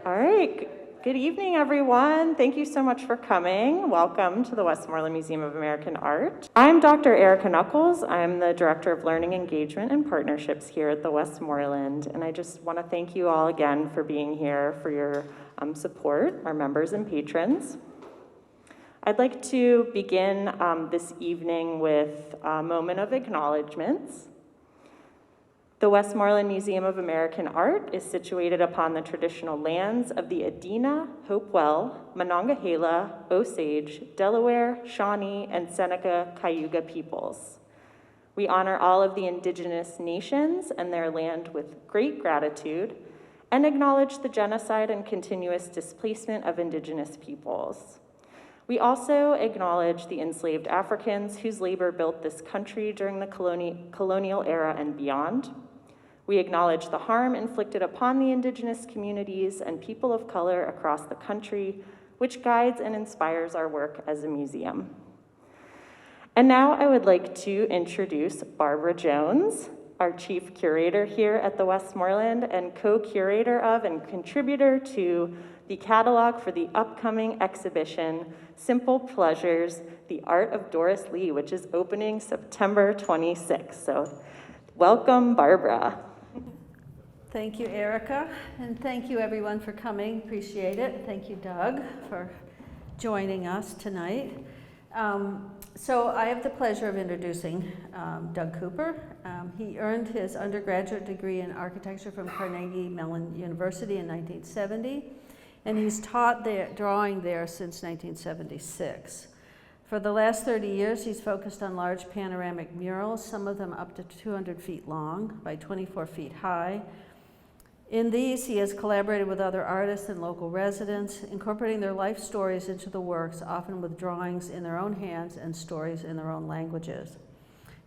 All right. Good evening, everyone. Thank you so much for coming. Welcome to the Westmoreland Museum of American Art. I'm Dr. Erica Knuckles. I'm the Director of Learning Engagement and Partnerships here at the Westmoreland, and I just want to thank you all again for being here, for your support, our members and patrons. I'd like to begin this evening with a moment of acknowledgements. The Westmoreland Museum of American Art is situated upon the traditional lands of the Adena, Hopewell, Monongahela, Osage, Delaware, Shawnee, and Seneca Cayuga peoples. We honor all of the indigenous nations and their land with great gratitude and acknowledge the genocide and continuous displacement of indigenous peoples. We also acknowledge the enslaved Africans whose labor built this country during the colonial era and beyond. We acknowledge the harm inflicted upon the indigenous communities and people of color across the country, which guides and inspires our work as a museum. And now I would like to introduce Barbara Jones, our chief curator here at the Westmoreland and co-curator of and contributor to the catalog for the upcoming exhibition, Simple Pleasures, The Art of Doris Lee, which is opening September 26th. So welcome, Barbara. Thank you, Erica, and thank you everyone for coming. Appreciate it. Thank you, Doug, for joining us tonight. So I have the pleasure of introducing Doug Cooper. He earned his undergraduate degree in architecture from Carnegie Mellon University in 1970, and he's taught drawing there since 1976. For the last 30 years, he's focused on large panoramic murals, some of them up to 200 feet long by 24 feet high. In these, he has collaborated with other artists and local residents, incorporating their life stories into the works, often with drawings in their own hands and stories in their own languages.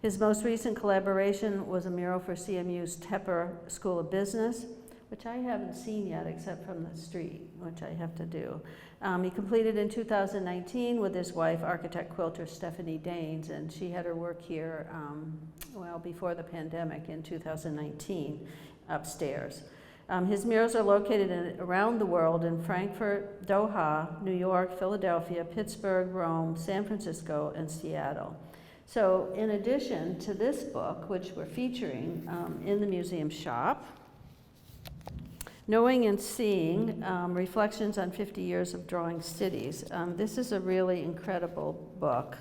His most recent collaboration was a mural for CMU's Tepper School of Business, which I haven't seen yet except from the street, which I have to do. He completed in 2019 with his wife, architect quilter Stephanie Daines, and she had her work here, before the pandemic in 2019, upstairs. His murals are located around the world in Frankfurt, Doha, New York, Philadelphia, Pittsburgh, Rome, San Francisco, and Seattle. So in addition to this book, which we're featuring in the museum shop, Knowing and Seeing, Reflections on 50 Years of Drawing Cities. This is a really incredible book.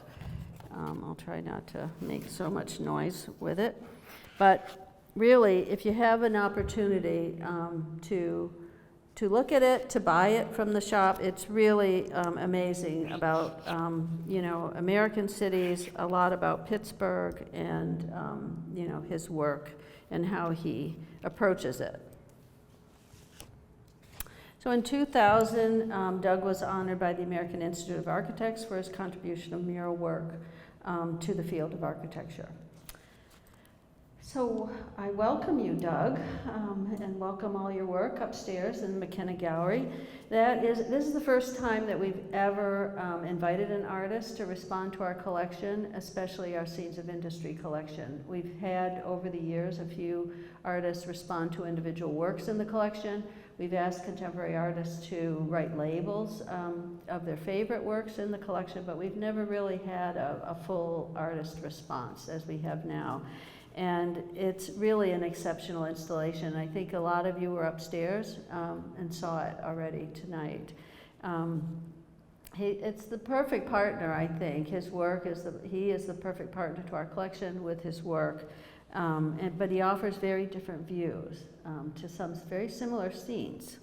I'll try not to make so much noise with it, but really, if you have an opportunity to look at it, to buy it from the shop, it's really amazing about American cities, a lot about Pittsburgh, and his work and how he approaches it. So in 2000, Doug was honored by the American Institute of Architects for his contribution of mural work to the field of architecture. So I welcome you, Doug, and welcome all your work upstairs in the McKenna Gallery. This is the first time that we've ever invited an artist to respond to our collection, especially our Scenes of Industry collection. We've had, over the years, a few artists respond to individual works in the collection. We've asked contemporary artists to write labels of their favorite works in the collection, but we've never really had a full artist response as we have now. And it's really an exceptional installation. I think a lot of you were upstairs and saw it already tonight. It's the perfect partner, I think. His work he is the perfect partner to our collection with his work. But he offers very different views to some very similar scenes.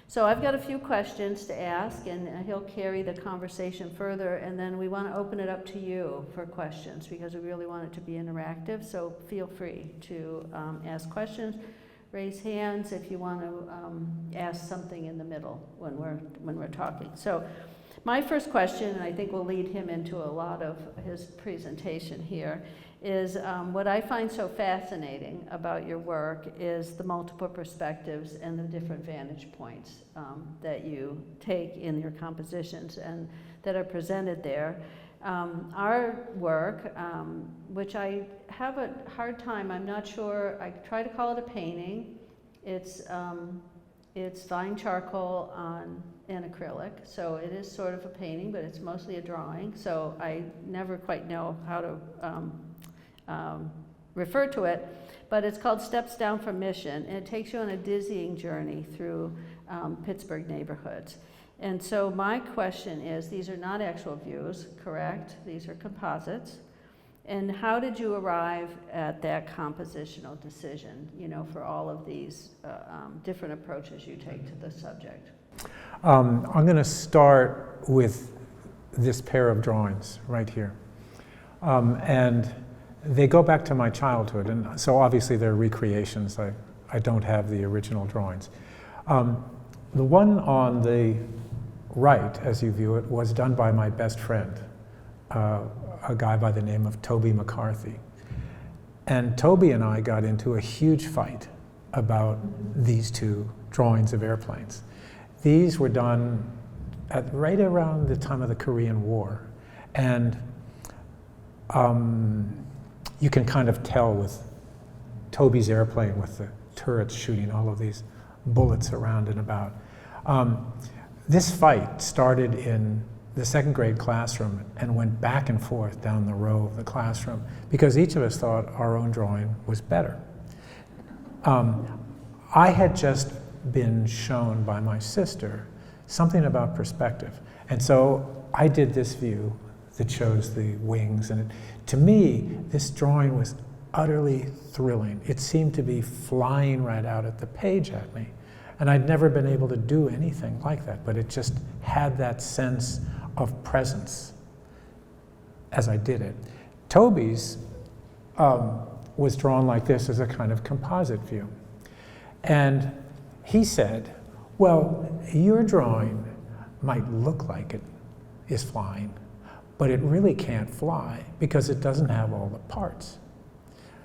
So I've got a few questions to ask, and he'll carry the conversation further, and then we want to open it up to you for questions because we really want it to be interactive, so feel free to ask questions, raise hands if you want to ask something in the middle when we're talking. So my first question, and I think will lead him into a lot of his presentation here, is what I find so fascinating about your work is the multiple perspectives and the different vantage points that you take in your compositions and that are presented there. Our work, which I have a hard time, I'm not sure, I try to call it a painting. It's It's fine charcoal and acrylic, so it is sort of a painting, but it's mostly a drawing, so I never quite know how to refer to it, but it's called Steps Down from Mission, and it takes you on a dizzying journey through Pittsburgh neighborhoods. And so my question is, these are not actual views, correct? These are composites. And how did you arrive at that compositional decision, you know, for all of these different approaches you take to the subject? I'm going to start with this pair of drawings right here. And they go back to my childhood, and so obviously they're recreations. I don't have the original drawings. The one on the right, as you view it, was done by my best friend, a guy by the name of Toby McCarthy. And Toby and I got into a huge fight about these two drawings of airplanes. These were done right around the time of the Korean War. And you can kind of tell with Toby's airplane with the turrets shooting all of these bullets around and about. This fight started in the second grade classroom and went back and forth down the row of the classroom because each of us thought our own drawing was better. I had just been shown by my sister something about perspective. And so I did this view that shows the wings. And to me, this drawing was utterly thrilling. It seemed to be flying right out at the page at me. And I'd never been able to do anything like that, but it just had that sense of presence as I did it. Toby's was drawn like this as a kind of composite view. And he said, well, your drawing might look like it is flying, but it really can't fly because it doesn't have all the parts.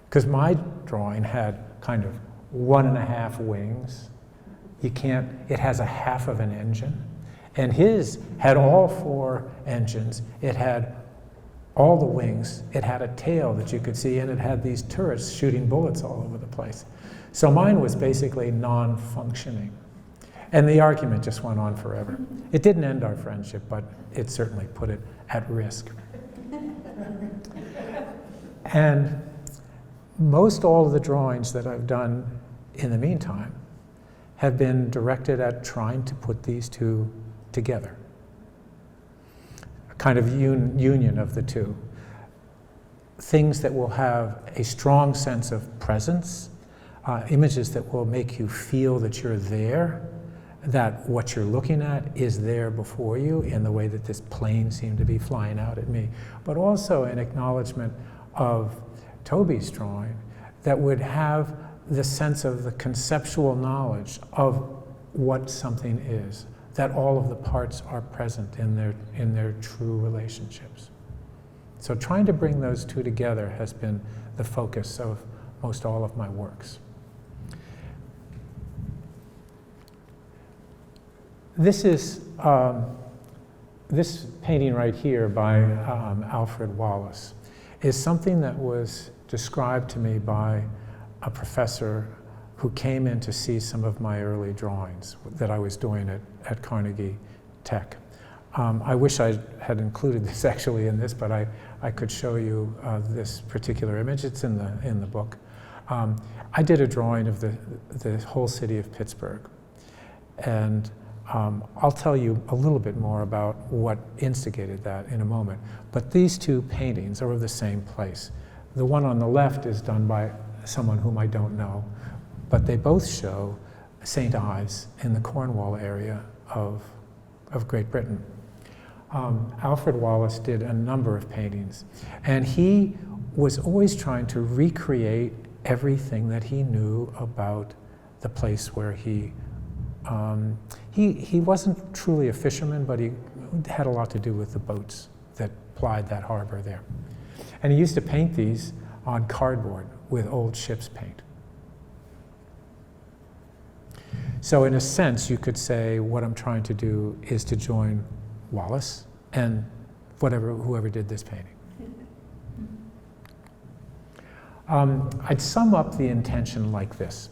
Because my drawing had kind of 1.5 wings. It has a half of an engine. And his had all 4 engines. It had all the wings. It had a tail that you could see, and it had these turrets shooting bullets all over the place. So mine was basically non-functioning. And the argument just went on forever. It didn't end our friendship, but it certainly put it at risk. And most all of the drawings that I've done in the meantime have been directed at trying to put these two together. A kind of union of the two. Things that will have a strong sense of presence, images that will make you feel that you're there, that what you're looking at is there before you in the way that this plane seemed to be flying out at me, but also an acknowledgement of Toby's drawing that would have the sense of the conceptual knowledge of what something is, that all of the parts are present in their true relationships. So trying to bring those two together has been the focus of most all of my works. This is this painting right here by Alfred Wallace is something that was described to me by a professor who came in to see some of my early drawings that I was doing at Carnegie Tech. I wish I had included this actually in this, but I could show you this particular image. It's in the book. I did a drawing of the whole city of Pittsburgh, and I'll tell you a little bit more about what instigated that in a moment. But these two paintings are of the same place. The one on the left is done by someone whom I don't know, but they both show St. Ives in the Cornwall area of Great Britain. Alfred Wallace did a number of paintings, and he was always trying to recreate everything that he knew about the place where he wasn't truly a fisherman, but he had a lot to do with the boats that plied that harbor there. And he used to paint these on cardboard with old ship's paint. So in a sense, you could say what I'm trying to do is to join Wallace and whoever did this painting. I'd sum up the intention like this.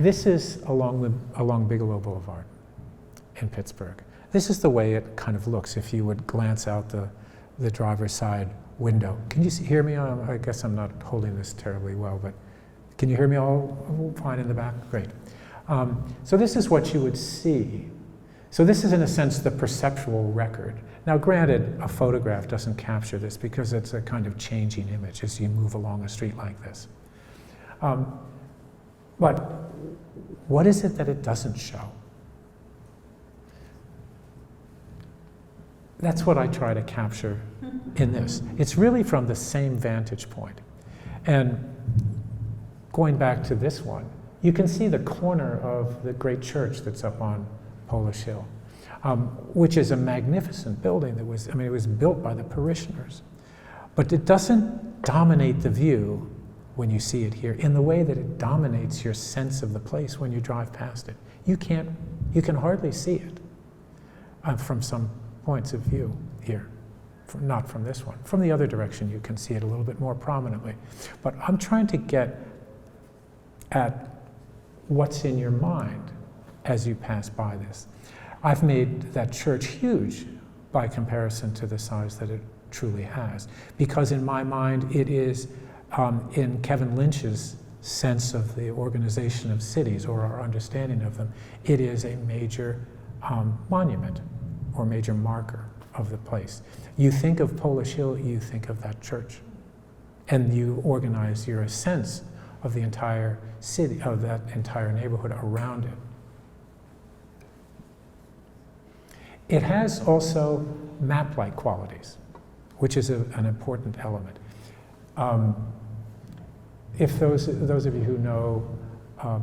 this is along Bigelow Boulevard in Pittsburgh. This is the way it kind of looks if you would glance out the driver's side window. Can you hear me? I guess I'm not holding this terribly well, but can you hear me all fine in the back? Great. So this is what you would see. So this is, in a sense, the perceptual record. Now, granted, a photograph doesn't capture this because it's a kind of changing image as you move along a street like this. But what is it that it doesn't show? That's what I try to capture in this. It's really from the same vantage point. And going back to this one, you can see the corner of the great church that's up on Polish Hill, which is a magnificent building that was, it was built by the parishioners. But it doesn't dominate the view when you see it here in the way that it dominates your sense of the place when you drive past it. You can hardly see it from some points of view here, not from this one. From the other direction, you can see it a little bit more prominently. But I'm trying to get at what's in your mind as you pass by this. I've made that church huge by comparison to the size that it truly has, because in my mind it is, in Kevin Lynch's sense of the organization of cities or our understanding of them, it is a major monument or major marker of the place. You think of Polish Hill, you think of that church, and you organize your sense of the entire city, of that entire neighborhood around it. It has also map-like qualities, which is an important element. If those of you who know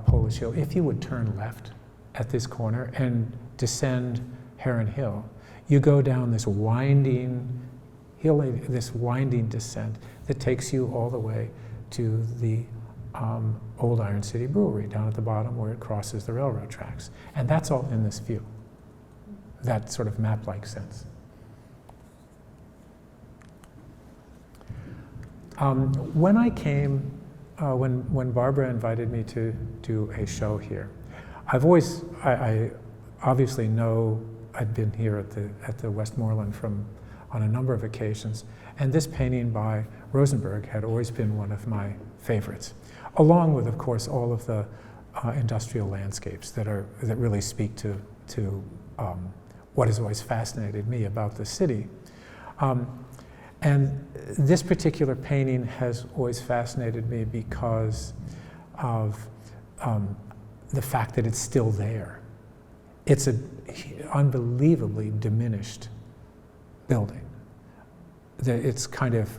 Polish Hill, if you would turn left at this corner and descend Heron Hill, you go down this winding hill, this winding descent that takes you all the way to the old Iron City Brewery down at the bottom where it crosses the railroad tracks. And that's all in this view, that sort of map-like sense. When I came, when Barbara invited me to do a show here, I obviously know I'd been here at the Westmoreland on a number of occasions, and this painting by Rosenberg had always been one of my favorites, along with, of course, all of the industrial landscapes that really speak to what has always fascinated me about the city. And this particular painting has always fascinated me because of the fact that it's still there. It's an unbelievably diminished building. It's kind of,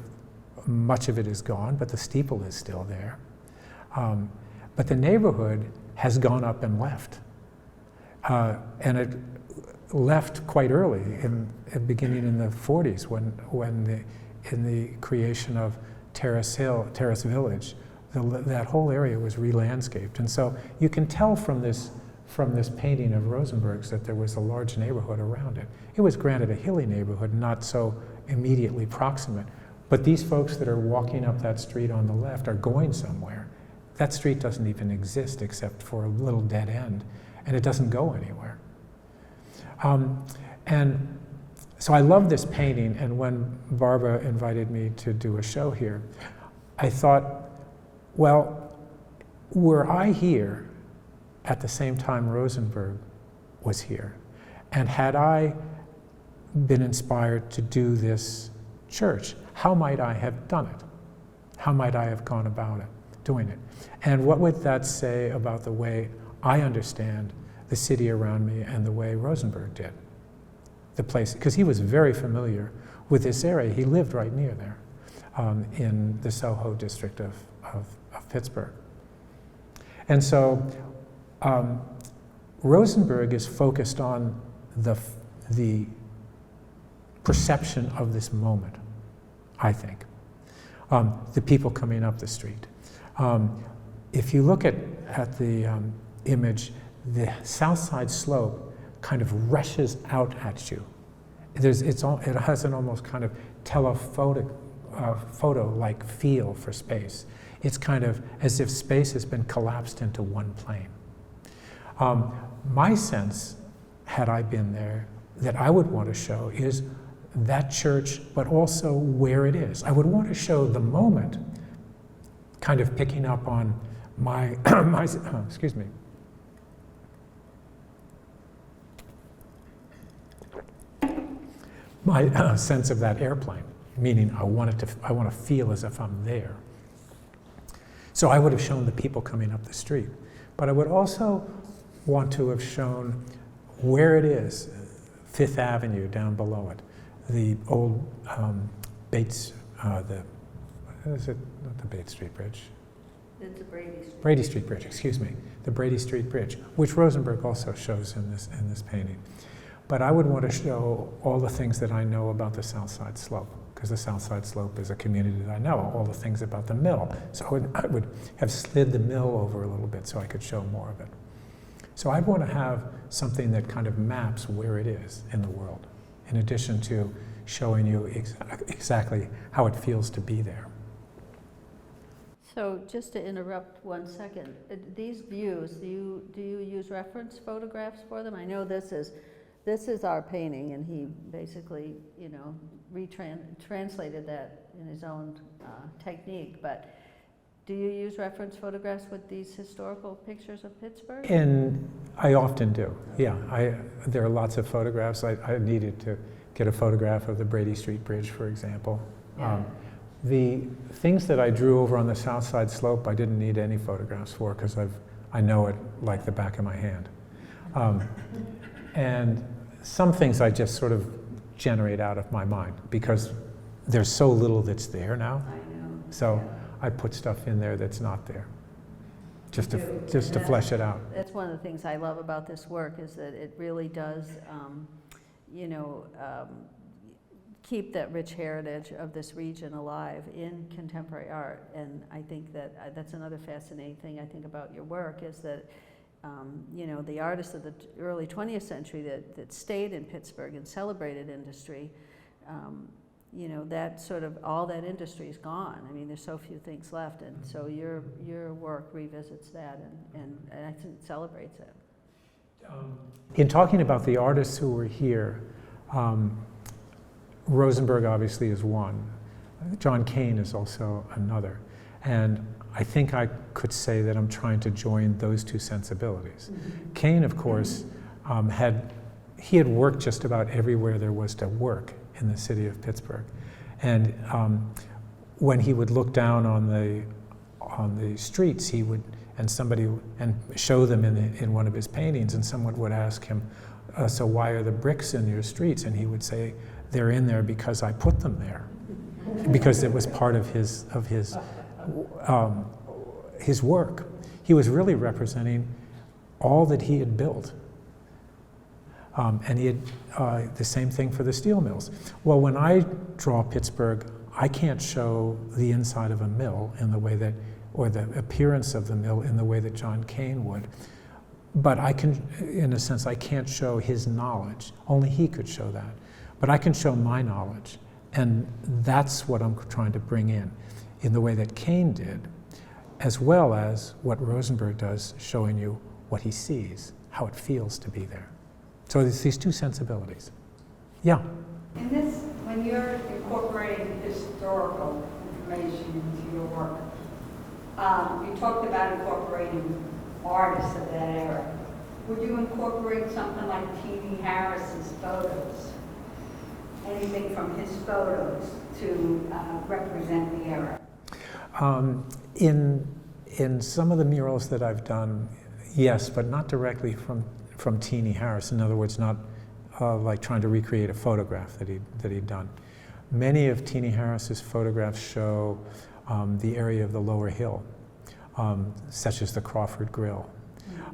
much of it is gone, but the steeple is still there. But the neighborhood has gone up and left. And it left quite early, beginning in the 40s, in the creation of Terrace Village, that whole area was re-landscaped. And so you can tell from this painting of Rosenberg's that there was a large neighborhood around it. It was granted a hilly neighborhood, not so immediately proximate, but these folks that are walking up that street on the left are going somewhere. That street doesn't even exist except for a little dead end, and it doesn't go anywhere. And so I love this painting, and when Barbara invited me to do a show here, I thought, well, were I here at the same time Rosenberg was here, and had I been inspired to do this church, how might I have done it? How might I have gone about it, doing it? And what would that say about the way I understand the city around me and the way Rosenberg did the place? Because he was very familiar with this area. He lived right near there in the Soho district of Pittsburgh. And so Rosenberg is focused on the perception of this moment, I think. The people coming up the street. If you look at the image, the south side slope kind of rushes out at you. It has an almost kind of photo-like feel for space. It's kind of as if space has been collapsed into one plane. My sense, had I been there, that I would want to show is that church, but also where it is. I would want to show the moment, kind of picking up on my, excuse me. My sense of that airplane, meaning I want to feel as if I'm there. So I would have shown the people coming up the street, but I would also want to have shown where it is, Fifth Avenue down below it, the old Bates, what is it? Not the Bates Street Bridge. It's a Brady Street. Brady Street Bridge, excuse me, the Brady Street Bridge, which Rosenberg also shows in this painting. But I would want to show all the things that I know about the South Side Slope, because the South Side Slope is a community that I know, all the things about the mill. So I would have slid the mill over a little bit so I could show more of it. So I'd want to have something that kind of maps where it is in the world, in addition to showing you exactly how it feels to be there. So just to interrupt 1 second, these views, do you use reference photographs for them? I know this is our painting, and he basically, translated that in his own technique, but do you use reference photographs with these historical pictures of Pittsburgh? And I often do, yeah. There are lots of photographs. I needed to get a photograph of the Brady Street Bridge, for example. Yeah. The things that I drew over on the South Side Slope, I didn't need any photographs for, because I know it like the back of my hand. And some things I just sort of generate out of my mind, because there's so little that's there now. I know. So Yeah. I put stuff in there that's not there, just to flesh it out. That's one of the things I love about this work, is that it really does, keep that rich heritage of this region alive in contemporary art. And I think that that's another fascinating thing I think about your work, is that the artists of the early 20th century that stayed in Pittsburgh and celebrated industry, that sort of, all that industry is gone. I mean, there's so few things left, and so your work revisits that and I think celebrates it. In talking about the artists who were here, Rosenberg obviously is one. John Kane is also another. And I think I could say that I'm trying to join those two sensibilities. Mm-hmm. Kane, of course, had worked just about everywhere there was to work in the city of Pittsburgh. And when he would look down on the streets, he would, and show them in one of his paintings, and someone would ask him, so why are the bricks in your streets? And he would say, they're in there because I put them there, because it was part of his work. He was really representing all that he had built. And he had the same thing for the steel mills. Well, when I draw Pittsburgh, I can't show the inside of a mill in the way that, or the appearance of the mill in the way that John Kane would. But I can, in a sense, I can't show his knowledge. Only he could show that. But I can show my knowledge. And that's what I'm trying to bring in the way that Kane did, as well as what Rosenberg does, showing you what he sees, how it feels to be there. So it's these two sensibilities. Yeah? In this, when you're incorporating historical information into your work, you talked about incorporating artists of that era. Would you incorporate something like T.V. Harris's photos? Anything from his photos to represent the era? In some of the murals that I've done, yes, but not directly from T.V. Harris. In other words, not like trying to recreate a photograph that he'd done. Many of T.V. Harris's photographs show the area of the lower hill, such as the Crawford Grill.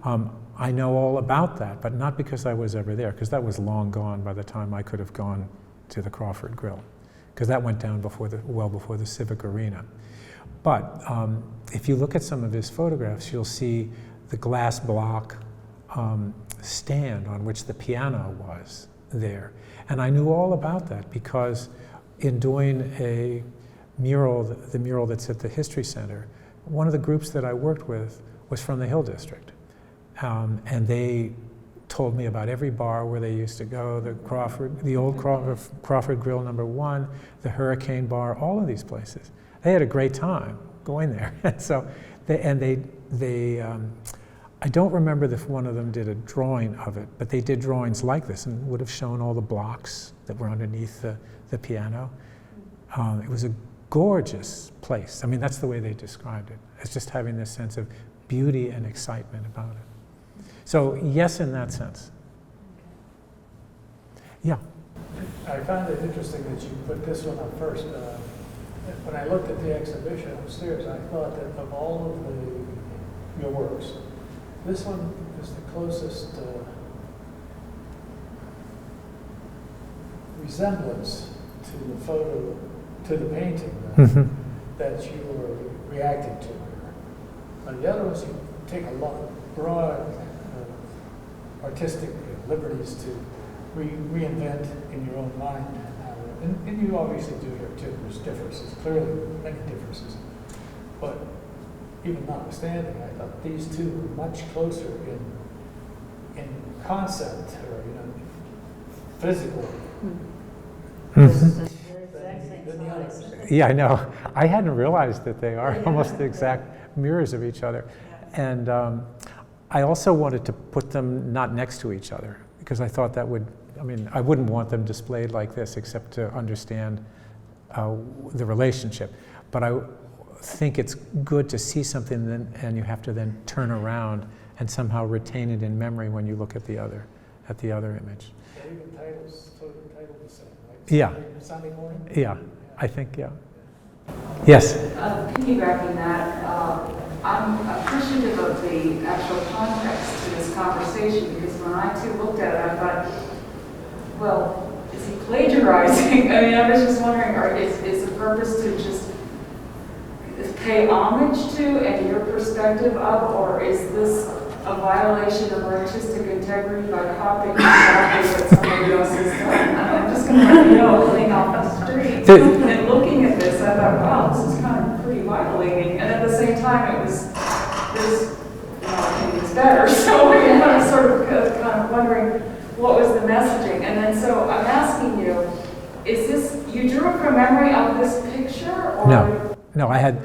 I know all about that, but not because I was ever there, because that was long gone by the time I could have gone to the Crawford Grill, because that went down well before the Civic Arena. But if you look at some of his photographs, you'll see the glass block stand on which the piano was there. And I knew all about that because in doing a mural, the mural that's at the History Center, one of the groups that I worked with was from the Hill District. And they told me about every bar where they used to go, the old Crawford Grill #1, the Hurricane Bar, all of these places. They had a great time going there. And so, I don't remember if one of them did a drawing of it, but they did drawings like this and would have shown all the blocks that were underneath the piano. It was a gorgeous place. I mean, that's the way they described it. It's just having this sense of beauty and excitement about it. So yes, in that sense. Yeah. I found it interesting that you put this one up first. When I looked at the exhibition upstairs, I thought that of all of your works, this one is the closest resemblance to the photo, to the painting that you were reacting to. The other ones, you take a lot of broad artistic liberties to reinvent in your own mind. And you obviously do here too. There's differences, clearly many differences. But even notwithstanding, I thought these two were much closer in concept or physical than the others. Yeah, I know. I hadn't realized that they are almost the exact mirrors of each other. And I also wanted to put them not next to each other because I thought that would, I wouldn't want them displayed like this except to understand the relationship. But I think it's good to see something and you have to then turn around and somehow retain it in memory when you look at the other image. Yeah, even titles, title the same, right? Yeah. Sunday morning? Yeah, I think, yeah. Yes? Piggybacking that, I'm appreciative of the actual context to this conversation because when I too looked at it, I thought, well, is he plagiarizing? I was just wondering, is the purpose to just pay homage to and your perspective of, or is this a violation of artistic integrity by copying exactly what somebody else has done? I'm just going to let you know, laying off the street and looking at this, I thought, wow, this is kind of pretty violating. And at the same time, it was this, I think it's better. So I was sort of kind of wondering what was the messaging. And then so I'm asking you, is this, you drew it from memory of this picture? Or? No, I had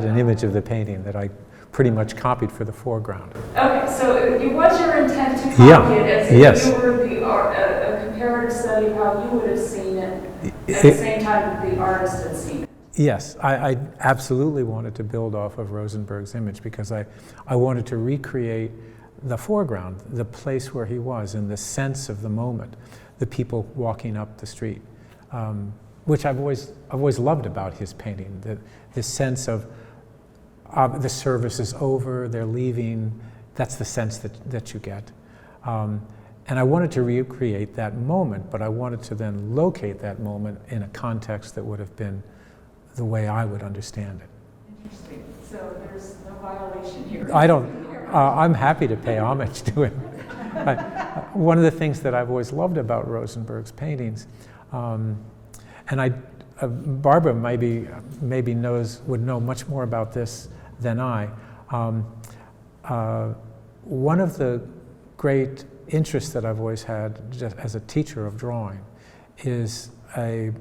an image of the painting that I pretty much copied for the foreground. Okay, so it was your intent to copy it as if you were a comparative study of how you would have seen it at the same time that the artist had seen it. Yes, I absolutely wanted to build off of Rosenberg's image because I wanted to recreate the foreground, the place where he was and the sense of the moment, the people walking up the street, which I've always loved about his painting, the sense of the service is over, they're leaving, that's the sense that you get. And I wanted to recreate that moment, but I wanted to then locate that moment in a context that would have been the way I would understand it. Interesting. So there's no violation here. I'm happy to pay homage to him. One of the things that I've always loved about Rosenberg's paintings, and Barbara maybe would know much more about this than I. One of the great interests that I've always had just as a teacher of drawing is a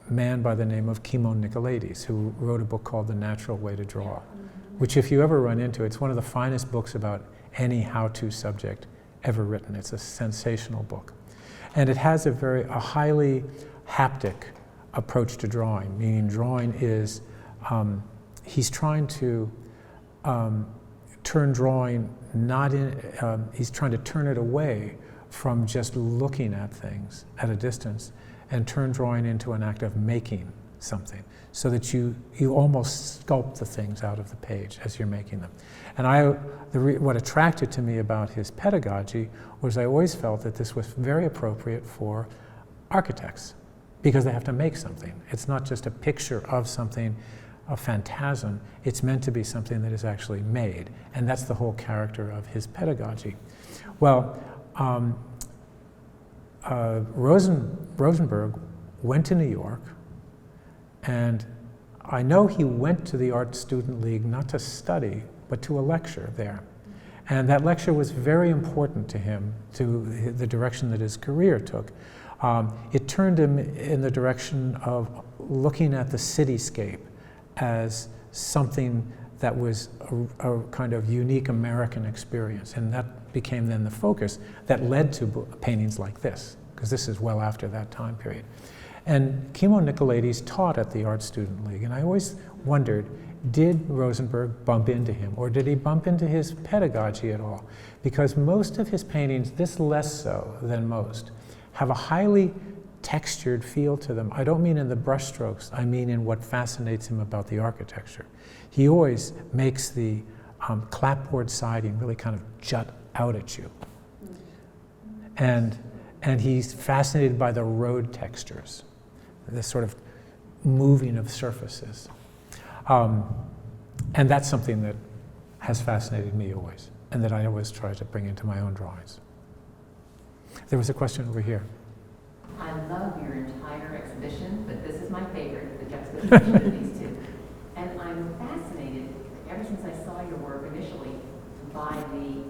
man by the name of Kimon Nicolaides, who wrote a book called The Natural Way to Draw, which if you ever run into, it's one of the finest books about any how-to subject ever written. It's a sensational book. And it has a highly haptic approach to drawing, meaning drawing is, he's trying to turn drawing he's trying to turn it away from just looking at things at a distance and turn drawing into an act of making something so that you almost sculpt the things out of the page as you're making them. And what attracted to me about his pedagogy was I always felt that this was very appropriate for architects because they have to make something. It's not just a picture of something, a phantasm, it's meant to be something that is actually made. And that's the whole character of his pedagogy. Well, Rosenberg went to New York, and I know he went to the Art Student League not to study, but to a lecture there. And that lecture was very important to him, to the direction that his career took. It turned him in the direction of looking at the cityscape as something that was a kind of unique American experience. And that became then the focus that led to paintings like this, because this is well after that time period. And Kimmo Nicolaides taught at the Art Student League, and I always wondered, did Rosenberg bump into him, or did he bump into his pedagogy at all? Because most of his paintings, this less so than most, have a highly textured feel to them. I don't mean in the brushstrokes, I mean in what fascinates him about the architecture. He always makes the clapboard siding really kind of jut out at you. And he's fascinated by the road textures, this sort of moving of surfaces. And that's something that has fascinated me always, and that I always try to bring into my own drawings. There was a question over here. I love your entire exhibition, but this is my favorite, the juxtaposition of these two. And I'm fascinated, ever since I saw your work initially, by the,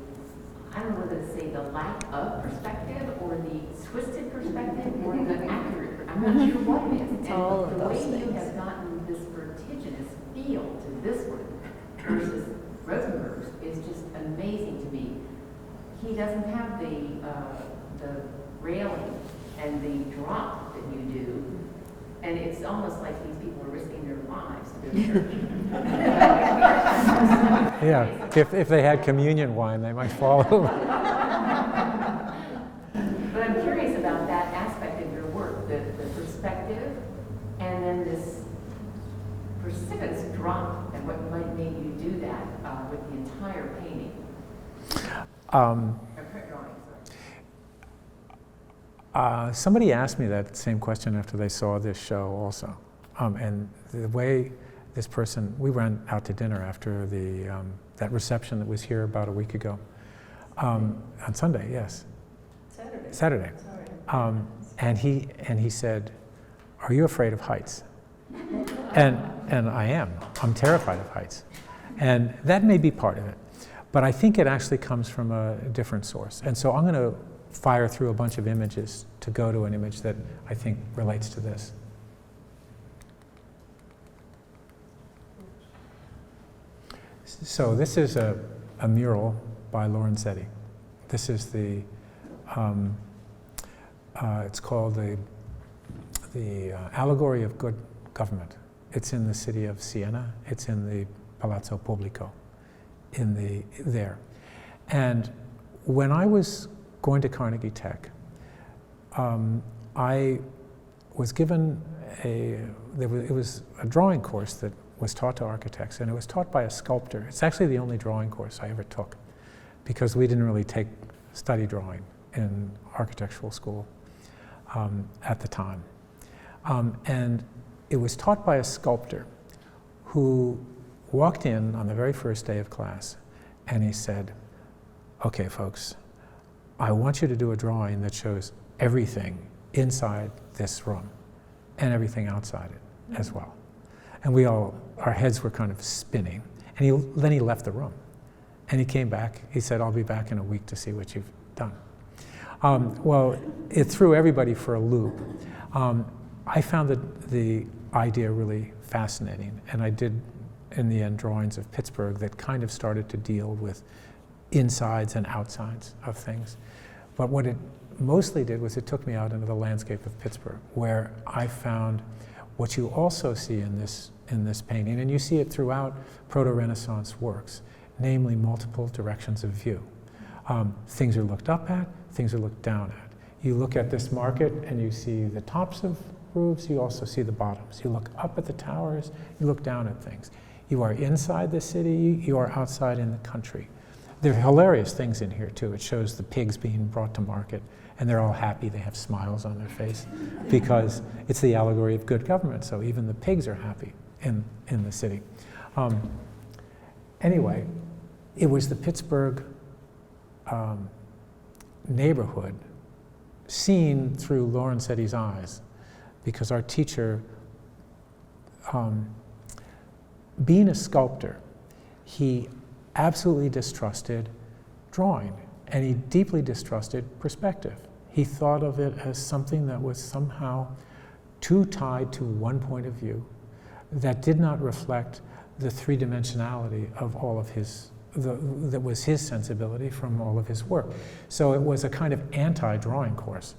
I don't know whether to say the lack of perspective, or the twisted perspective, or the accurate, I'm not sure what it is. It's all of And the those way you things. have gotten this vertiginous feel to this one versus Rosenberg's is just amazing to me. He doesn't have the railing and the drop that you do, and it's almost like these people are risking their lives to go to church. Yeah, if they had communion wine, they might fall over. But I'm curious about that aspect of your work, the perspective, and then this precipitous drop, and what might make you do that with the entire painting. Drawing, sorry. Somebody asked me that same question after they saw this show also. And the way this person, we went out to dinner after that reception that was here about a week ago. On Sunday, yes. Saturday. And he said, "Are you afraid of heights?" And I am. I'm terrified of heights. And that may be part of it. But I think it actually comes from a different source. And so I'm going to fire through a bunch of images to go to an image that I think relates to this. So this is a mural by Lorenzetti. This is the, it's called the Allegory of Good Government. It's in the city of Siena. It's in the Palazzo Pubblico, there. And when I was going to Carnegie Tech, I was given it was a drawing course that was taught to architects, and it was taught by a sculptor. It's actually the only drawing course I ever took, because we didn't really study drawing in architectural school at the time. And it was taught by a sculptor who walked in on the very first day of class, and he said, "Okay, folks, I want you to do a drawing that shows everything inside this room and everything outside it as well." And our heads were kind of spinning. And then he left the room. And he came back. He said, "I'll be back in a week to see what you've done." Well, it threw everybody for a loop. I found the idea really fascinating. And I did, in the end, drawings of Pittsburgh that kind of started to deal with insides and outsides of things. But what it mostly did was it took me out into the landscape of Pittsburgh, where I found what you also see in this painting, and you see it throughout Proto-Renaissance works, namely multiple directions of view. Things are looked up at, things are looked down at. You look at this market and you see the tops of roofs, you also see the bottoms. You look up at the towers, you look down at things. You are inside the city, you are outside in the country. There are hilarious things in here too. It shows the pigs being brought to market, and they're all happy, they have smiles on their face, because it's the allegory of good government, so even the pigs are happy in the city. Anyway, it was the Pittsburgh neighborhood seen through Lorenzetti's eyes, because our teacher, being a sculptor, he absolutely distrusted drawing, and he deeply distrusted perspective. He thought of it as something that was somehow too tied to one point of view that did not reflect the three-dimensionality of all of his, that was his sensibility from all of his work. So it was a kind of anti-drawing course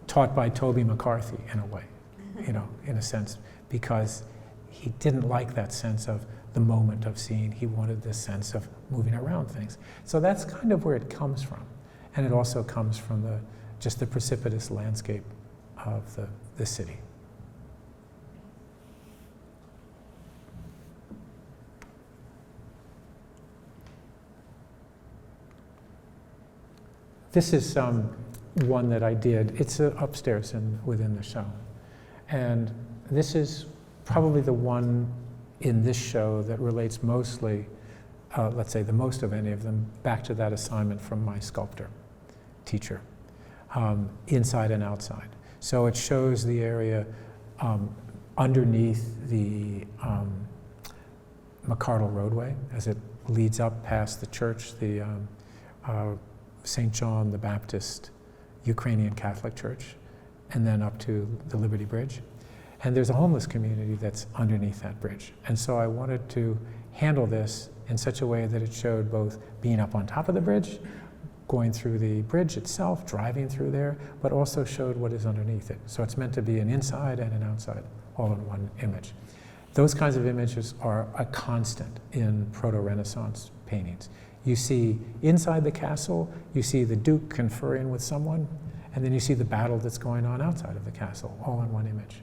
taught by Toby McCarthy in a way, you know, in a sense, because he didn't like that sense of the moment of seeing. He wanted this sense of moving around things. So that's kind of where it comes from. And it also comes from just the precipitous landscape of the city. This is one that I did. It's upstairs within the show. And this is probably the one in this show that relates mostly, let's say the most of any of them, back to that assignment from my sculptor teacher, inside and outside. So it shows the area underneath the McCardle roadway as it leads up past the church, the St. John the Baptist Ukrainian Catholic Church, and then up to the Liberty Bridge. And there's a homeless community that's underneath that bridge. And so I wanted to handle this in such a way that it showed both being up on top of the bridge, going through the bridge itself, driving through there, but also showed what is underneath it. So it's meant to be an inside and an outside, all in one image. Those kinds of images are a constant in Proto-Renaissance paintings. You see inside the castle, you see the Duke conferring with someone, and then you see the battle that's going on outside of the castle, all in one image.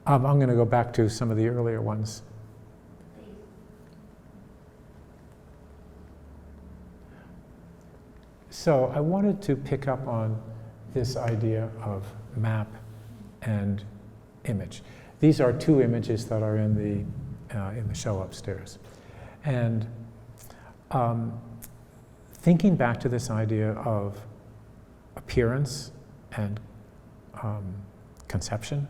I'm going to go back to some of the earlier ones. So I wanted to pick up on this idea of map and image. These are two images that are in the show upstairs. And thinking back to this idea of appearance and conception,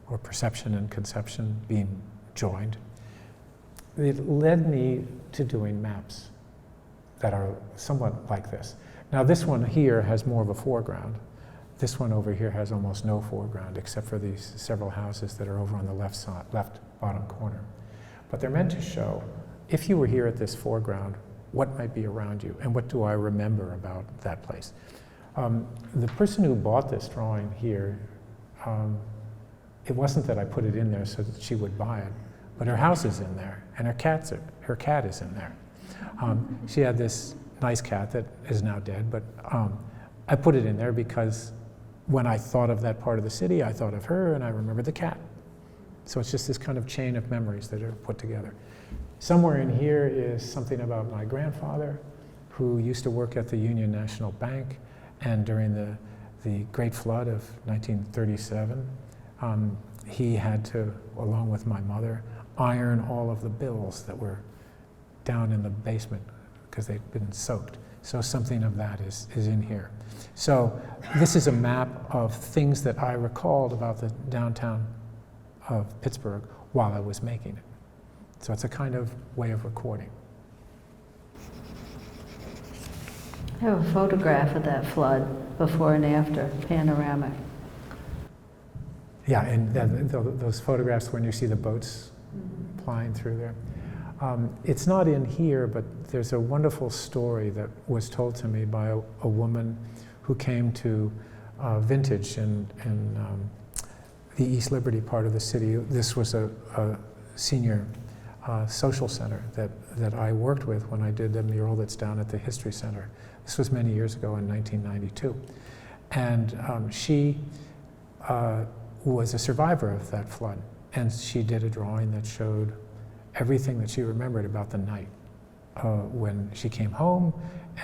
or perception and conception being joined, it led me to doing maps that are somewhat like this. Now this one here has more of a foreground. This one over here has almost no foreground except for these several houses that are over on the left side, left bottom corner. But they're meant to show, if you were here at this foreground, what might be around you and what do I remember about that place. The person who bought this drawing here, it wasn't that I put it in there so that she would buy it, but her house is in there and her cat is in there. She had this nice cat that is now dead, but I put it in there because when I thought of that part of the city, I thought of her and I remembered the cat. So it's just this kind of chain of memories that are put together. Somewhere in here is something about my grandfather, who used to work at the Union National Bank, and during the Great Flood of 1937, he had to, along with my mother, iron all of the bills that were down in the basement because they'd been soaked. So something of that is in here. So this is a map of things that I recalled about the downtown of Pittsburgh while I was making it. So it's a kind of way of recording. I have a photograph of that flood, before and after, panoramic. Yeah, and those photographs when you see the boats plying through there. It's not in here, but there's a wonderful story that was told to me by a woman who came to Vintage in the East Liberty part of the city. This was a senior social center that I worked with when I did the mural that's down at the History Center. This was many years ago in 1992. And she was a survivor of that flood. And she did a drawing that showed everything that she remembered about the night when she came home,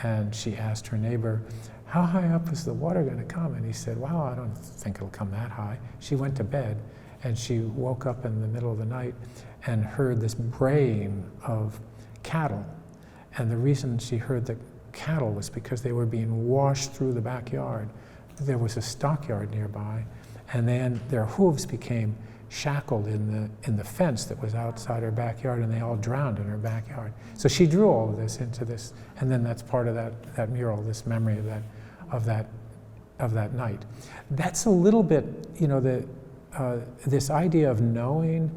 and she asked her neighbor, how high up is the water going to come? And he said, well, I don't think it'll come that high. She went to bed, and she woke up in the middle of the night and heard this braying of cattle. And the reason she heard the cattle was because they were being washed through the backyard. There was a stockyard nearby, and then their hooves became shackled in the fence that was outside her backyard, and they all drowned in her backyard. So she drew all of this into this, and then that's part of that mural, this memory of that night. That's a little bit, this idea of knowing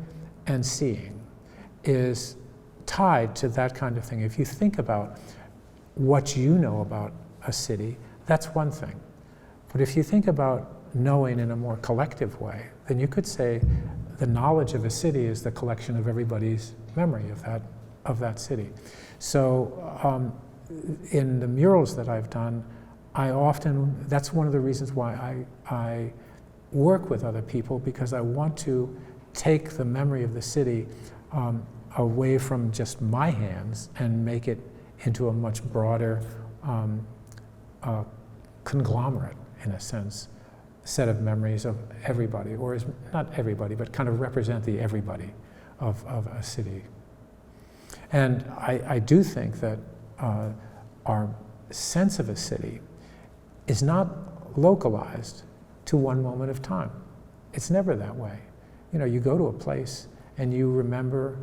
and seeing is tied to that kind of thing. If you think about what you know about a city, that's one thing. But if you think about knowing in a more collective way, then you could say the knowledge of a city is the collection of everybody's memory of that city. So in the murals that I've done, that's one of the reasons why I work with other people, because I want to take the memory of the city away from just my hands and make it into a much broader conglomerate, in a sense, set of memories of everybody, or not everybody, but kind of represent the everybody of a city. And I do think that our sense of a city is not localized to one moment of time. It's never that way. You go to a place and you remember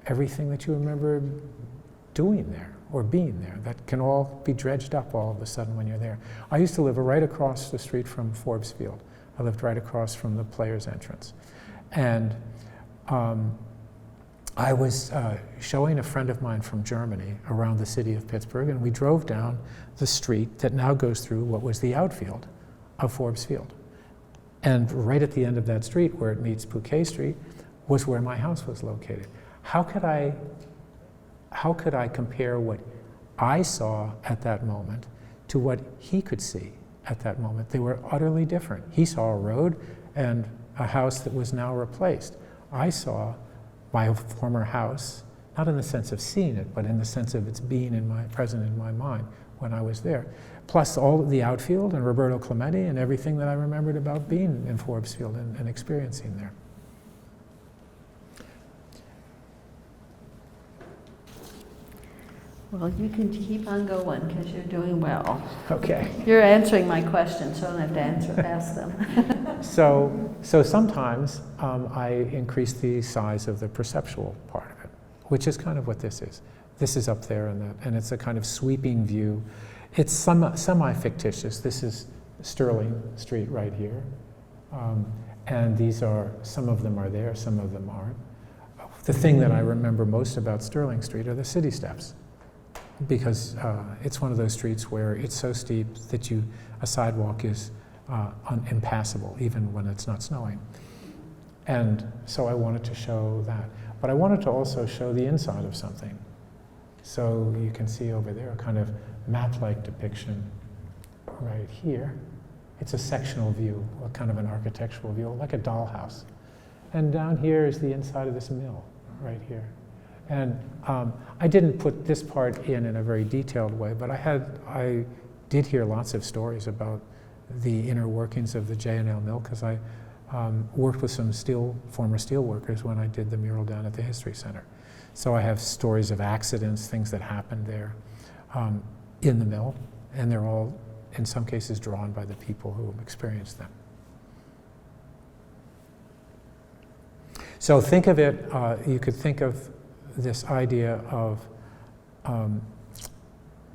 everything that you remember doing there or being there. That can all be dredged up all of a sudden when you're there. I used to live right across the street from Forbes Field. I lived right across from the Players' Entrance. And I was showing a friend of mine from Germany around the city of Pittsburgh, and we drove down the street that now goes through what was the outfield of Forbes Field. And right at the end of that street, where it meets Bouquet Street, was where my house was located. How could I compare what I saw at that moment to what he could see at that moment? They were utterly different. He saw a road and a house that was now replaced. I saw my former house, not in the sense of seeing it, but in the sense of its being present in my mind when I was there. Plus all of the outfield and Roberto Clemente and everything that I remembered about being in Forbes Field and experiencing there. Well, you can keep on going because you're doing well. Okay. You're answering my questions, so I don't have to ask them. So sometimes I increase the size of the perceptual part of it, which is kind of what this is. This is up there, and it's a kind of sweeping view. It's semi-fictitious. This is Sterling Street right here. And some of them are there, some of them aren't. The thing that I remember most about Sterling Street are the city steps, because it's one of those streets where it's so steep that a sidewalk is impassable, even when it's not snowing. And so I wanted to show that. But I wanted to also show the inside of something. So you can see over there a kind of map-like depiction right here. It's a sectional view, a kind of an architectural view, like a dollhouse. And down here is the inside of this mill, right here. And I didn't put this part in a very detailed way, but I did hear lots of stories about the inner workings of the J&L mill, because I worked with some former steel workers when I did the mural down at the History Center. So I have stories of accidents, things that happened there in the mill, and they're all, in some cases, drawn by the people who experienced them. So think of it, you could think of this idea of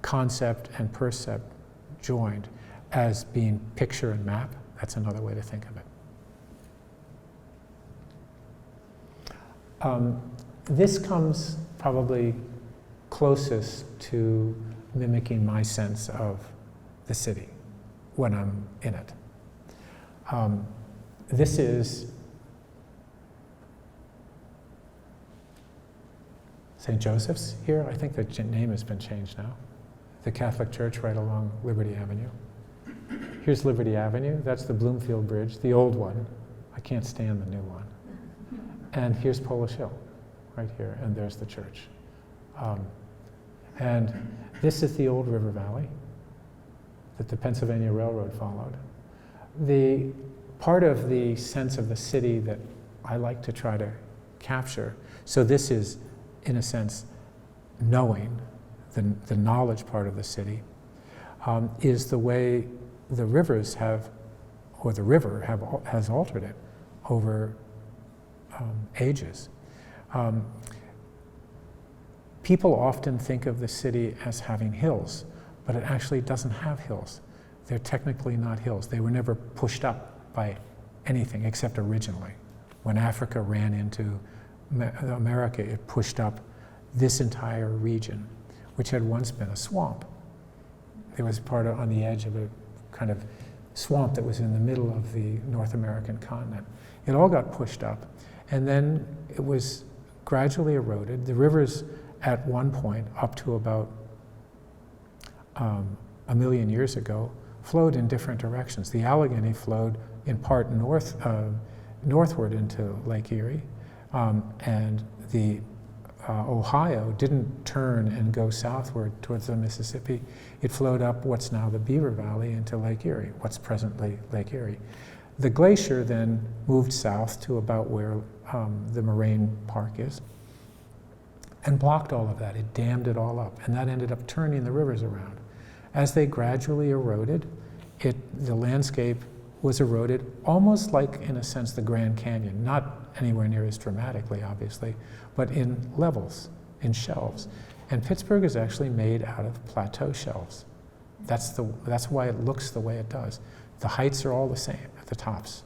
concept and percept joined as being picture and map. That's another way to think of it. This comes probably closest to mimicking my sense of the city when I'm in it. This is St. Joseph's here. I think the name has been changed now. The Catholic Church right along Liberty Avenue. Here's Liberty Avenue. That's the Bloomfield Bridge, the old one. I can't stand the new one. And here's Polish Hill, right here, and there's the church. And this is the old river valley that the Pennsylvania Railroad followed. The part of the sense of the city that I like to try to capture, so this is, in a sense, knowing, the knowledge part of the city, is the way the rivers have, or the river has altered it over ages. People often think of the city as having hills, but it actually doesn't have hills. They're technically not hills. They were never pushed up by anything except originally. When Africa ran into America, it pushed up this entire region, which had once been a swamp. It was on the edge of a kind of swamp that was in the middle of the North American continent. It all got pushed up, and then it was gradually eroded. The rivers at one point, up to about 1 million years ago, flowed in different directions. The Allegheny flowed in part northward into Lake Erie, and the Ohio didn't turn and go southward towards the Mississippi. It flowed up what's now the Beaver Valley into Lake Erie, what's presently Lake Erie. The glacier then moved south to about where the Moraine Park is and blocked all of that. It dammed it all up, and that ended up turning the rivers around. As they gradually eroded, the landscape was eroded almost like, in a sense, the Grand Canyon, not anywhere near as dramatically, obviously, but in levels, in shelves. And Pittsburgh is actually made out of plateau shelves. That's why it looks the way it does. The heights are all the same at the tops.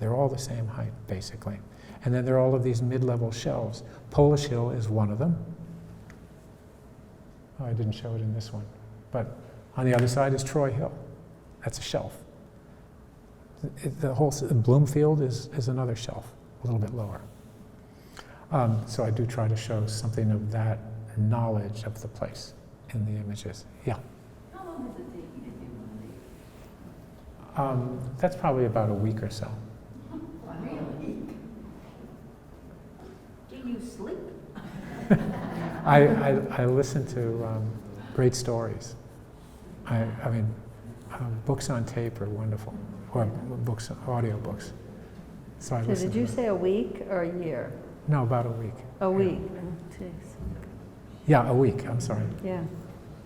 They're all the same height, basically. And then there are all of these mid-level shelves. Polish Hill is one of them. Oh, I didn't show it in this one. But on the other side is Troy Hill. That's a shelf. The whole Bloomfield is another shelf, a little bit lower. So I do try to show something of that knowledge of the place in the images. Yeah. How long does it take you to do one of these? That's probably about a week or so. Really? Do you sleep? I listen to great stories. I mean, books on tape are wonderful, or books, audio books. So I So listen did to you them. say a week or a year? No, about a week. A week. Oh, jeez. Yeah, a week. I'm sorry. Yeah.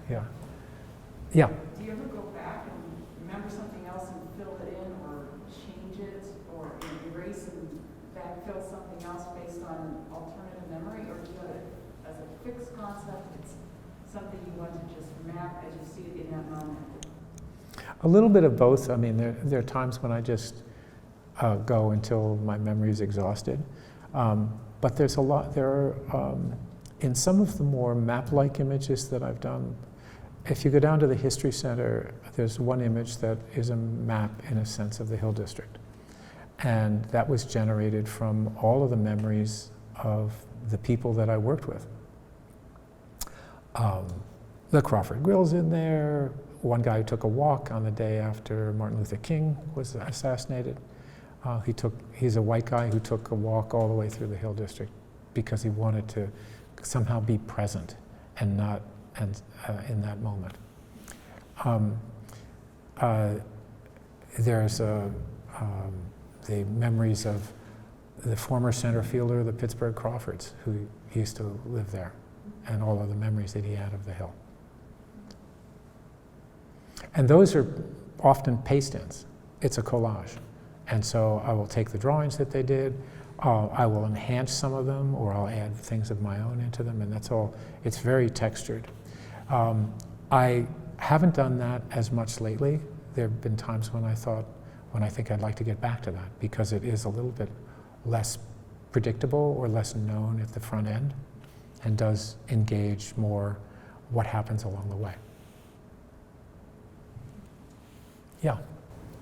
Yeah. Yeah. Do you ever go back and remember something else and fill it in or change it or erase and backfill something else based on alternative memory? Or do you have it as a fixed concept? It's something you want to just map as you see it in that moment? A little bit of both. I mean, there are times when I just go until my memory is exhausted. But there's a lot, in some of the more map-like images that I've done, if you go down to the History Center, there's one image that is a map, in a sense, of the Hill District. And that was generated from all of the memories of the people that I worked with. The Crawford Grill's in there, one guy who took a walk on the day after Martin Luther King was assassinated. He's a white guy who took a walk all the way through the Hill District because he wanted to somehow be present and not in that moment. There's the memories of the former center fielder of the Pittsburgh Crawfords, who used to live there, and all of the memories that he had of the Hill. And those are often paste-ins. It's a collage. And so I will take the drawings that they did, I will enhance some of them, or I'll add things of my own into them, and that's all. It's very textured. I haven't done that as much lately. There have been times when I think I'd like to get back to that, because it is a little bit less predictable or less known at the front end, and does engage more what happens along the way. Yeah.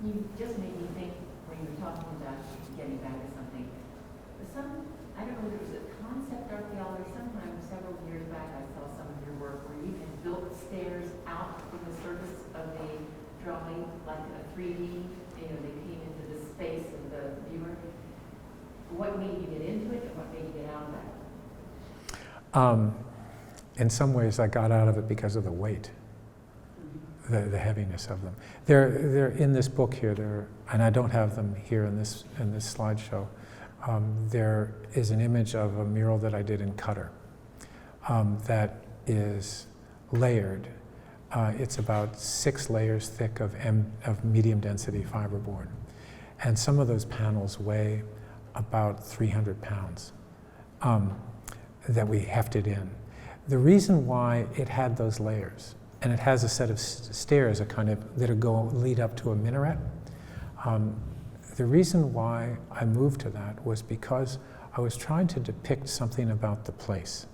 You just made me think when you were talking about getting back to something. I don't know if it was a concept archaeology, sometime several years back I saw some of your work where you had built stairs out from the surface of the drawing, like a 3D, they came into the space of the viewer. What made you get into it and what made you get out of that? In some ways I got out of it because of the weight. The heaviness of them. They're in this book here, and I don't have them here in this slideshow. There is an image of a mural that I did in Qatar that is layered. It's about 6 layers thick of medium density fiberboard. And some of those panels weigh about 300 pounds that we hefted in. The reason why it had those layers, and it has a set of stairs that lead up to a minaret. The reason why I moved to that was because I was trying to depict something about the place.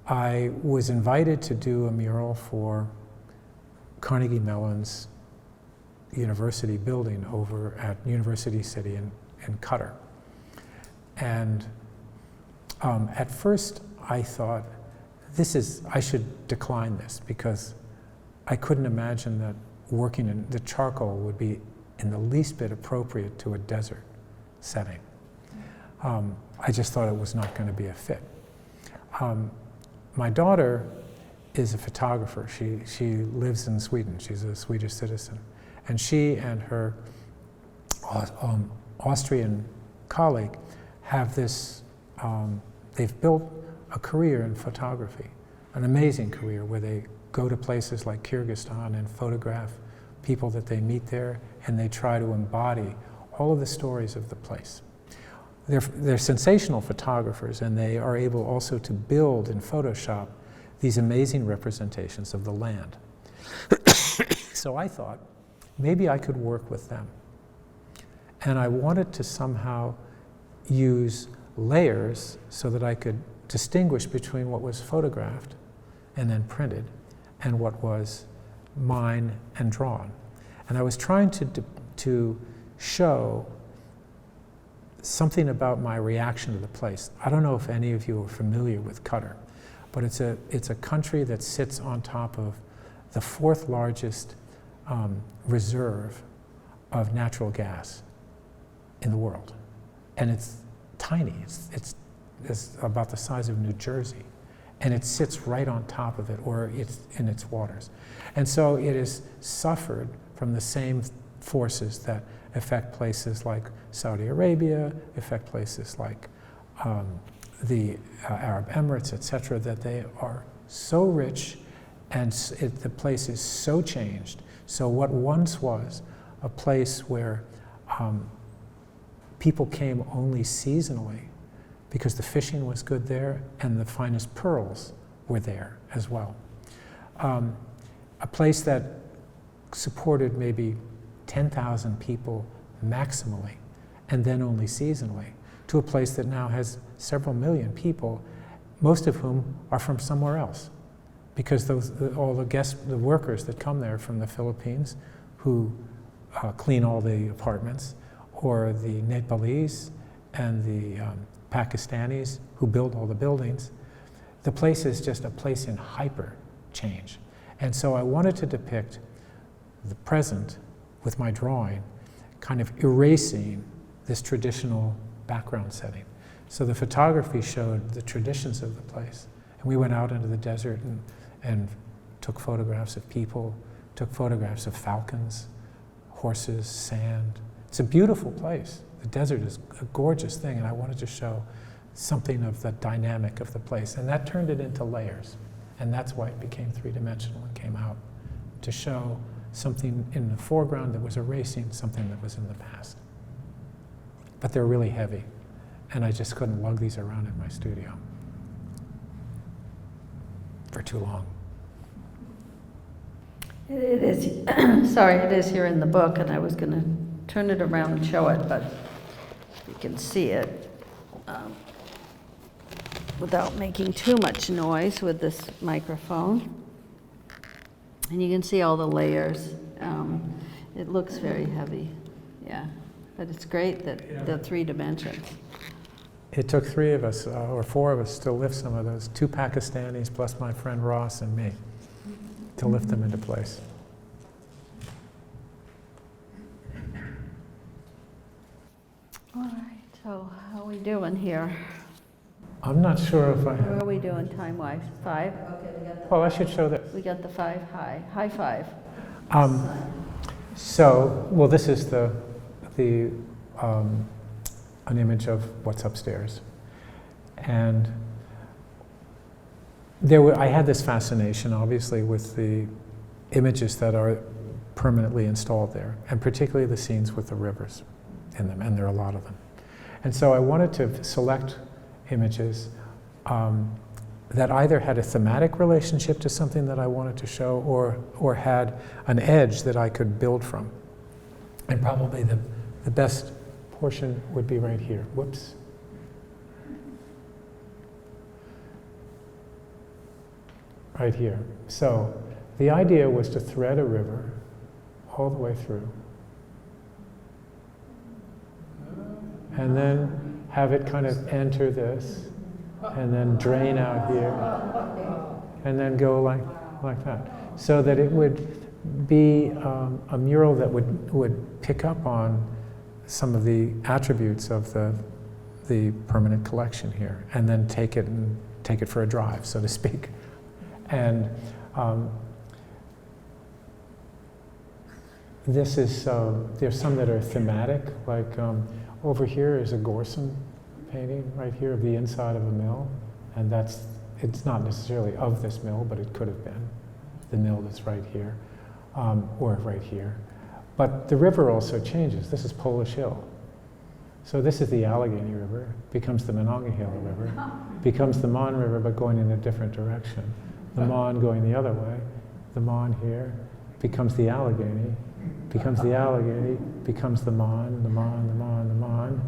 I was invited to do a mural for Carnegie Mellon's university building over at University City in Qatar. And at first I thought, I should decline this, because I couldn't imagine that working in the charcoal would be in the least bit appropriate to a desert setting. I just thought it was not going to be a fit. My daughter is a photographer. She lives in Sweden. She's a Swedish citizen. And she and her Austrian colleague have this, they've built a career in photography, an amazing career where they go to places like Kyrgyzstan and photograph people that they meet there, and they try to embody all of the stories of the place. They're sensational photographers, and they are able also to build in Photoshop these amazing representations of the land. So I thought, maybe I could work with them. And I wanted to somehow use layers so that I could distinguish between what was photographed and then printed and what was mine and drawn. And I was trying to show something about my reaction to the place. I don't know if any of you are familiar with Qatar, but it's a country that sits on top of the fourth largest reserve of natural gas in the world. And it's tiny. It's about the size of New Jersey. And it sits right on top of it, or it's in its waters. And so it has suffered from the same forces that affect places like Saudi Arabia, affect places like the Arab Emirates, etc., that they are so rich and the place is so changed. So what once was a place where people came only seasonally because the fishing was good there and the finest pearls were there as well. A place that supported maybe 10,000 people maximally, and then only seasonally, to a place that now has several million people, most of whom are from somewhere else. Because all the workers that come there from the Philippines, who clean all the apartments, or the Nepalese and the Pakistanis who build all the buildings, the place is just a place in hyper change. And so I wanted to depict the present with my drawing, kind of erasing this traditional background setting. So the photography showed the traditions of the place. And we went out into the desert and took photographs of people, took photographs of falcons, horses, sand. It's a beautiful place. The desert is a gorgeous thing, and I wanted to show something of the dynamic of the place. And that turned it into layers. And that's why it became three-dimensional and came out, to show something in the foreground that was erasing something that was in the past. But they're really heavy, and I just couldn't lug these around in my studio for too long. It is, sorry, it is here in the book, and I was going to turn it around and show it, but you can see it without making too much noise with this microphone. And you can see all the layers. It looks very heavy, yeah. But it's great that the 3 dimensions. It took 3 of us, or 4 of us, to lift some of those, 2 Pakistanis plus my friend Ross and me, to lift them into place. All right, so how are we doing here? I'm not sure if I How have. are we doing time-wise? 5? Okay, we got Well, I should show that. We got the 5 high. High 5. So, well, this is an image of what's upstairs. And I had this fascination, obviously, with the images that are permanently installed there, and particularly the scenes with the rivers. in them, and there are a lot of them. And so I wanted to select images that either had a thematic relationship to something that I wanted to show, or had an edge that I could build from. And probably the best portion would be right here. Whoops. Right here. So the idea was to thread a river all the way through, and then have it kind of enter this, and then drain out here, and then go like that. So that it would be a mural that would pick up on some of the attributes of the permanent collection here, and then take it for a drive, so to speak. And this is, there's some that are thematic, like over here is a Gorson painting right here of the inside of a mill, and it's not necessarily of this mill, but it could have been the mill that's right here, or right here. But the river also changes. This is Polish Hill. So this is the Allegheny River, becomes the Monongahela River, becomes the Mon River, but going in a different direction. The Mon going the other way, the Mon here, becomes the Allegheny, becomes the Allegheny, becomes the Mon, the Mon, the Mon, the Mon,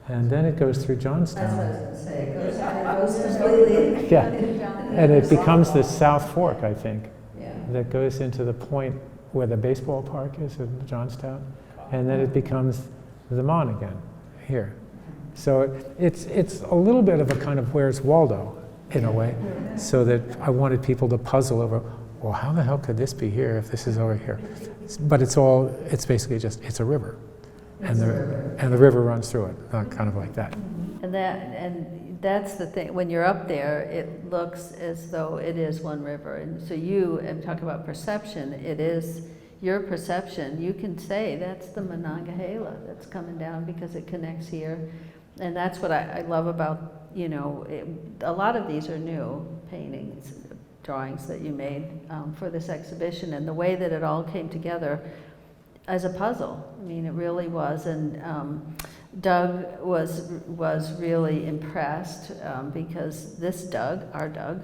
and then it goes through Johnstown. That's what I was going to say. It goes completely. Yeah, and it becomes the South Fork, I think, Yeah. that goes into the point where the baseball park is in Johnstown, and then it becomes the Mon again, here. So it's a little bit of a kind of Where's Waldo, in a way, so that I wanted people to puzzle over, well, how the hell could this be here if this is over here? But it's basically just, it's a river. And the river runs through it, kind of like that. And that's the thing, when you're up there, it looks as though it is one river. And so you, and talk about perception, it is your perception. You can say that's the Monongahela that's coming down because it connects here. And that's what I love about, a lot of these are new paintings, drawings that you made for this exhibition, and the way that it all came together as a puzzle. I mean, it really was. And Doug was really impressed because this Doug, our Doug,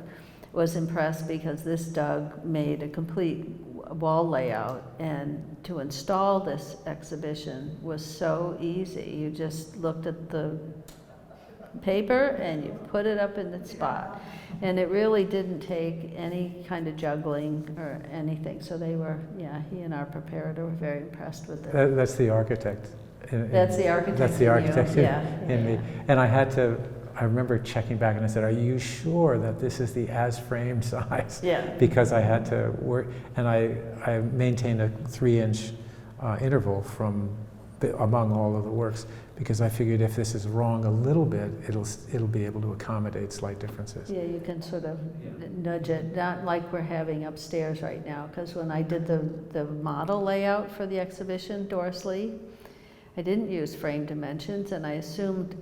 was impressed because this Doug made a complete wall layout, and to install this exhibition was so easy. You just looked at the paper and you put it up in the spot, and it really didn't take any kind of juggling or anything. So they were, he and our preparator were very impressed with it. That's the architect. That's the architect. That's the architect in me. Yeah. And I remember checking back and I said, are you sure that this is the as-framed size? Yeah. Because I had to work, and I maintained a 3-inch interval among all of the works, because I figured if this is wrong a little bit, it'll be able to accommodate slight differences. Yeah, you can sort of nudge it, not like we're having upstairs right now, because when I did the model layout for the exhibition, Doris Lee, I didn't use frame dimensions, and I assumed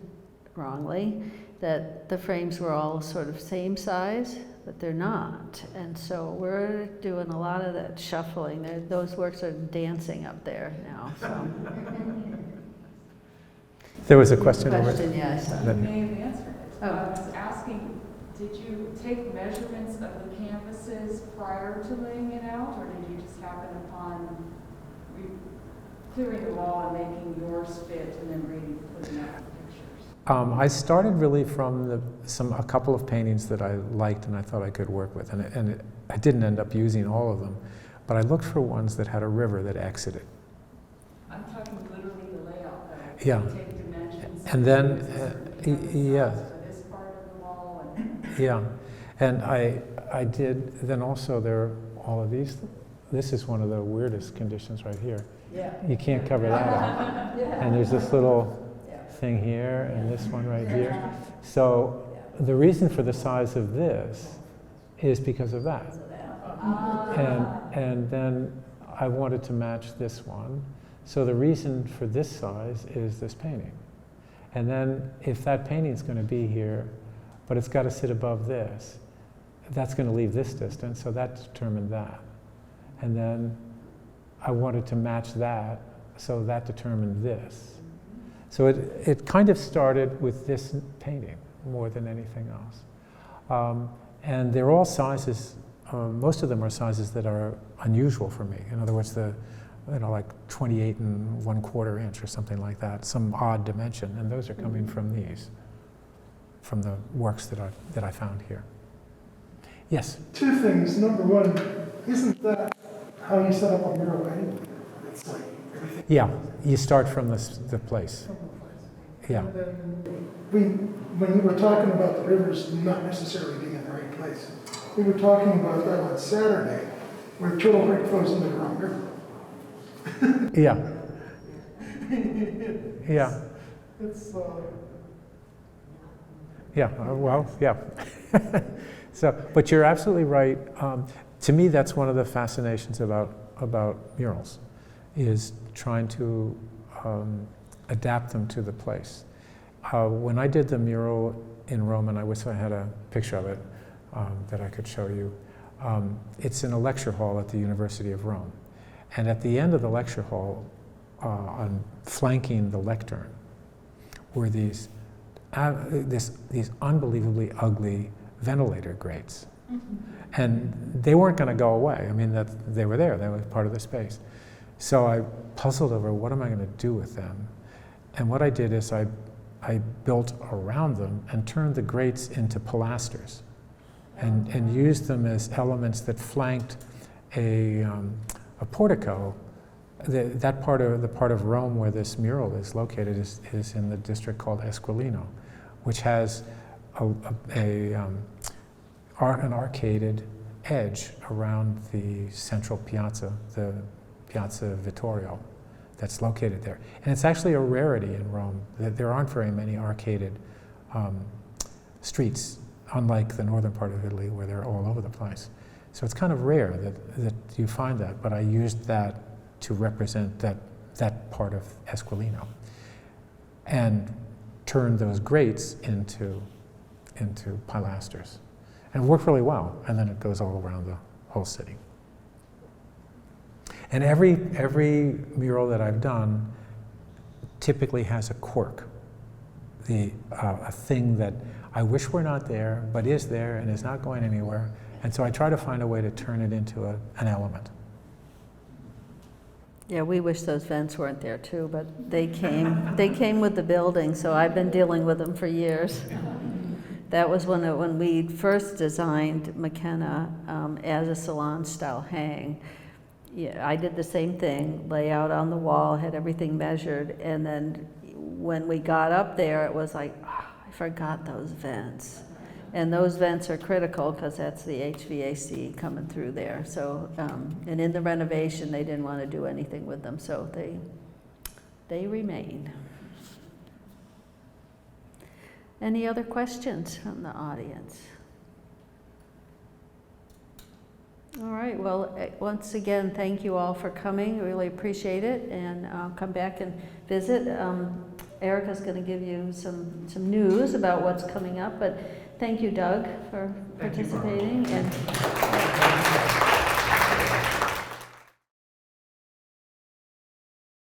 wrongly that the frames were all sort of same size, but they're not. And so we're doing a lot of that shuffling. Those works are dancing up there now. So. There was a question over there. Yes. You may have answered it. Oh. I was asking, did you take measurements of the canvases prior to laying it out, or did you just happen upon clearing the wall and making yours fit and then putting out the pictures? I started really from a couple of paintings that I liked and I thought I could work with, and I didn't end up using all of them, but I looked for ones that had a river that exited. I'm talking literally the layout, though. Yeah. You take dimensions. And then, yeah. For this part of the wall. Yeah, and I did, then also there are all of these. This is one of the weirdest conditions right here. Yeah. You can't cover that up. Yeah. And there's this little thing here and this one right here. So the reason for the size of this is because of that. And then I wanted to match this one. So the reason for this size is this painting. And then if that painting's going to be here, but it's got to sit above this, that's going to leave this distance, so that determined that. And then I wanted to match that, so that determined this. So it kind of started with this painting more than anything else. And they're all sizes, most of them are sizes that are unusual for me. In other words, like 28 1/4 inch or something like that, some odd dimension, and those are coming from these, from the works that I found here. Yes? Two things. Number one, isn't that how you set up a mural anyway? It's like everything. Yeah, you start from the place. Yeah. And then when we were talking about the rivers not necessarily being in the right place, we were talking about that on Saturday, where Turtle Creek flows into the wrong river. Yeah. Yeah. It's Yeah, well, yeah. So, but you're absolutely right. To me, that's one of the fascinations about murals, is trying to adapt them to the place. When I did the mural in Rome, and I wish I had a picture of it that I could show you, it's in a lecture hall at the University of Rome. And at the end of the lecture hall, on flanking the lectern, were these unbelievably ugly ventilator grates. And they weren't going to go away. I mean, they were there. They were part of the space. So I puzzled over, what am I going to do with them? And what I did is I built around them and turned the grates into pilasters and used them as elements that flanked a portico. The part of Rome where this mural is located is in the district called Esquilino, which has an arcaded edge around the central piazza, the Piazza Vittorio, that's located there. And it's actually a rarity in Rome that there aren't very many arcaded streets, unlike the northern part of Italy where they're all over the place. So it's kind of rare that you find that, but I used that to represent that part of Esquilino and turned those grates into pilasters. And it worked really well, and then it goes all around the whole city. And every mural that I've done typically has a quirk, a thing that I wish were not there, but is there and is not going anywhere. And so I try to find a way to turn it into an element. Yeah, we wish those vents weren't there too, but they came with the building, so I've been dealing with them for years. That was when we first designed McKenna as a salon-style hang. Yeah, I did the same thing, layout on the wall, had everything measured, and then when we got up there, it was like, oh, I forgot those vents. And those vents are critical because that's the HVAC coming through there. So, and in the renovation, they didn't want to do anything with them, so they remain. Any other questions from the audience? All right, well, once again, thank you all for coming. Really appreciate it, and I'll come back and visit. Erica's going to give you some news about what's coming up, but thank you, Doug, for participating. And